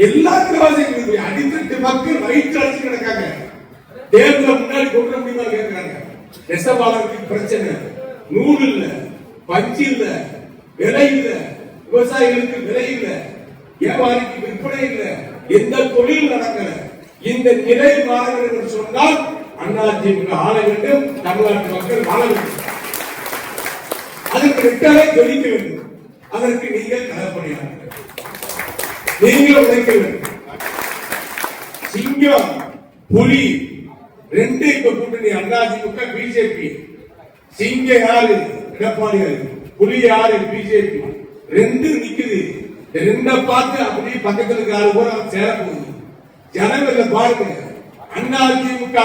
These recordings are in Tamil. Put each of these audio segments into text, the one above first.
எல்லா விவசாயிகளுக்கும் அடித்தட்டு மக்கள் வயிற்று அடிச்சு கிடக்காங்க. தேர்தல முன்னாடி கொண்டு முடியுமா கேட்கிறாங்க. நெசவாளருக்கு பிரச்சனை, நூல் இல்ல, பஞ்சு இல்ல, விலை இல்ல, விவசாயிகளுக்கு விலை இல்ல, வியாபாரிக்கு விற்பனை இல்ல, எந்த தொழில் நடக்கல. இந்த நிலை மாற வேண்டும் என்று சொன்னால் அதிமுக ஆள வேண்டும், தமிழ்நாட்டு மக்கள் வாழ வேண்டும். அதற்கு ரெட்டலை ஜொலிக்க வேண்டும். அதற்கு நீங்கள் களப்பணியாளர்கள், நீங்கள் உழைக்க வேண்டும். சிங்கம் புலி ரெண்டு இப்ப கூட்டணி அதிமுக பிஜேபி. சிங்கம் யாரு? எடப்பாடி. புலி யாரு? பிஜேபி. ரெண்டு நிக்குது. ரெண்ட பார்த்து அப்படி பக்கத்துல இருக்காரு கூட சேர போகுது. ஜனங்கள் பாருங்க, அதிமுக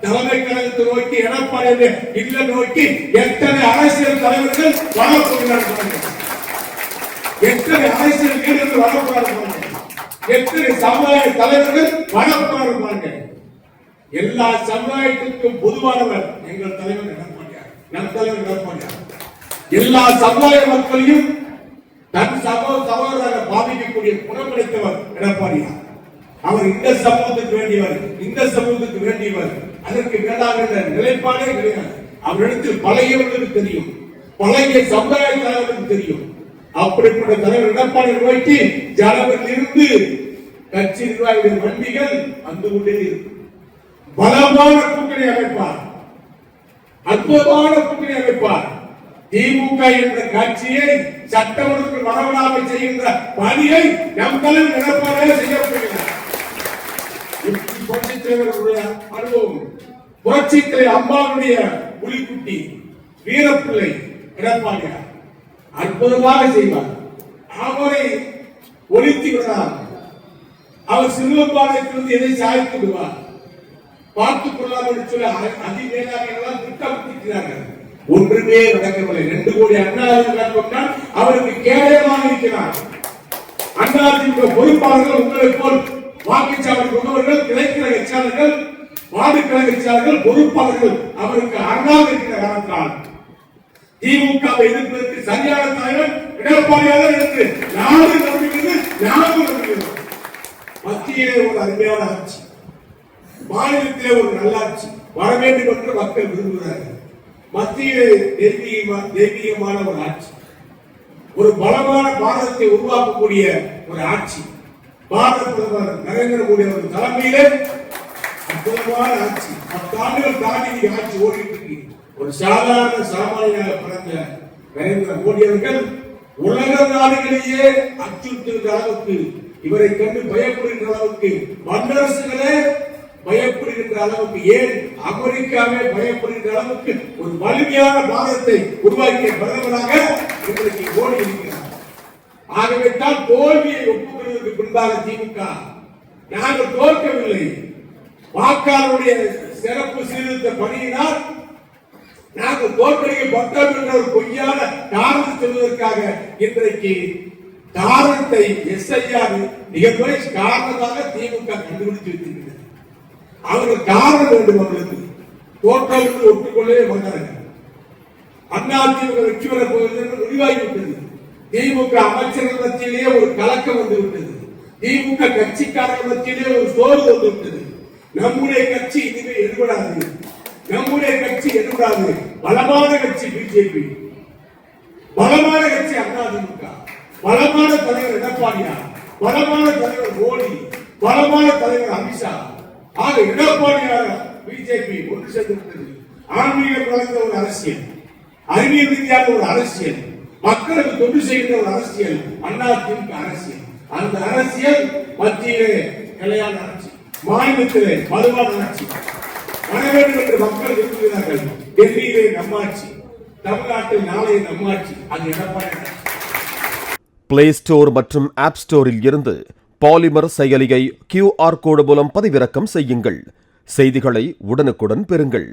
தலைமை கழகத்தை நோக்கி எடப்பாடி இல்ல நோக்கி எத்தனை அரசியல் தலைவர்கள் வரப்போகிறார்கள், எத்தனை அரசியல் வீரர்கள் வரப்போகிறார்கள், எத்தனை சமுதாய தலைவர்கள் வரப்போகிறார்கள். எல்லா சமுதாயத்திற்கும் பொதுவானவர் எங்கள் தலைவர் எடப்பாடியார், நம் தலைவர் எடப்பாடியார். எல்லா சமுதாய மக்களையும் தன் சகோதரராக பாதிக்கக்கூடிய குணப்படுத்தவர் எடப்பாடியார். அவர் இந்த சமூகத்துக்கு வேண்டியவர், இந்த சமூகத்துக்கு வேண்டியவர். அதற்கு மேலாக நிலைப்பாடே கிடையாது. அவரிடத்தில் பழையவர்களுக்கு தெரியும், பழைய சமுதாய தலைவர்களுக்கு தெரியும். அப்படிப்பட்ட தலைவர் எடப்பாடி நோக்கி ஜனவரில் இருந்து கட்சி நிர்வாகிகள் வண்டிகள் வந்து கொண்டே இருக்கும். பலமான கூட்டணி அமைப்பார், அற்புதமான கூட்டணி அமைப்பார். திமுக என்ற கட்சியை சட்டமன்றத்தில் வரவிடாமல் செய்கின்ற பணியை நம் தலைவர் எடப்பாடியார் செய்யப்படுகிறார். புரட்சித் தலைவர்களுடைய அனுபவம், புரட்சித் தலைவர் அம்மாவுடைய புலிக்குட்டி வீரப்பிள்ளை எடப்பாடியார் அற்புதமாக செய்வார். அவரை ஒழித்து விடுவார். அவர் சிறுவப்பாளையத்திலிருந்து எதை சாய்த்து விடுவார். பார்த்துக் கொள்ளலாம் என்று சொல்லி அதிவேளாக திட்டமிட்டிருக்கிறார்கள். ஒன்றுமே நடக்கவில்லை. 2 கோடி அண்ணா அவருக்கு கேடயமாக இருக்கிறார். அதிமுக பொறுப்பாளர்கள் உங்களை போல் வாக்குச்சாவடி முகவர்கள், கிளைக்கழக செயலாளர்கள், வார்டு கழக செயலாளர்கள், பொறுப்பாளர்கள் அவருக்கு அண்ணாக இருக்கிற காரணத்தால் திமுகவை எதிர்ப்பதற்கு சரியான தலைவர் எடப்பாடியார் என்று நாடு நம்புகிறது, நாடு நம்புகிறது. மத்தியிலே ஒரு அருமையான ஆட்சி, மாநிலத்திலே ஒரு நல்லாட்சி வர வேண்டும் என்று மக்கள் விரும்புகிறார்கள். மத்தியிலே தெய்வீகமான ஒரு ஆட்சி, ஒரு பலமான பாரதத்தை உருவாக்கக்கூடிய ஒரு ஆட்சி. பாரத பிரதமர் நரேந்திர மோடி அவர்கள் தலைமையிலே அற்புதமான ஆட்சி. 10 ஆண்டுகள் தாண்டி ஆட்சி ஓடிட்டு இருக்கு. ஒரு சாதாரண சாமானியாக பிறந்த நரேந்திர மோடி அவர்கள் உலக நாடுகளிலேயே அச்சுறுத்துகின்ற அளவுக்கு, இவரை கண்டு பயப்படுகின்ற அளவுக்கு, வல்லரசுகளே பயப்படுகின்ற அளவுக்கு, ஏன் அமெரிக்காவே பயப்படுகின்ற அளவுக்கு ஒரு வலிமையான பாரதத்தை உருவாக்கிய பிரதமராக இன்றைக்கு மோடி இருக்கிறார். ஆகவே தான் தோல்வியை ஒப்புக்கொள்வதற்கு பின்பாக திமுக நாங்கள் தோற்கவில்லை, வாக்காளருடைய சிறப்பு சீர்திருத்த பணியினால் நாங்கள் தோற்கடிக்கப்பட்டோம் என்ற ஒரு பொய்யான காரணத்தை சொல்வதற்காக இன்றைக்கு காரணத்தை எஸ்ஐஆர் மிகப்பெரிய காரணமாக திமுக கண்டுபிடித்து வைத்திருக்கிறது. அவர்கள் காரணம் வேண்டும், அவர்களுக்கு தோற்றத்தை ஒப்புக்கொள்ளவே மாட்டார்கள். அதிமுக வெற்றி பெறப் போகிறது என்று முடிவாகிவிட்டது. திமுக அமைச்சர்கள் மத்தியிலேயே ஒரு கலக்கம் வந்து விட்டது. திமுக கட்சிக்காரர்கள் மத்தியிலே ஒரு சோர்வு வந்து விட்டது. நம்முடைய கட்சி இனிமே எடுபடாது, நம்முடைய கட்சி எடுபடாது. பலமான கட்சி பிஜேபி, பலமான கட்சி அதிமுக, பலமான தலைவர் எடப்பாடியார், பலமான தலைவர் மோடி, பலமான தலைவர் அமித்ஷா. ஆக எடப்பாடியார் பிஜேபி ஒன்று சேர்ந்திருக்கிறது. ஆன்மீக கலந்த ஒரு அரசியல், அறிவியல் ரீதியான ஒரு அரசியல், மக்களுக்கு தொண்டு செய்கின்ற ஒரு அரசியல் அதிமுக அரசியல். அந்த அரசியல் மத்தியிலே நிலையான ஆட்சி, மாநிலத்திலே வலுவான ஆட்சி வர வேண்டும் என்று மக்கள் விரும்புகிறார்கள். டெல்லியிலே நம்மாட்சி, தமிழ்நாட்டில் நாளைய நம்மாட்சி, அது எடப்பாடி. பிளே ஸ்டோர் மற்றும் ஆப் ஸ்டோரில் இருந்து பாலிமர் செயலியை QR கோடு மூலம் பதிவிறக்கம் செய்யுங்கள். செய்திகளை உடனுக்குடன் பெறுங்கள்.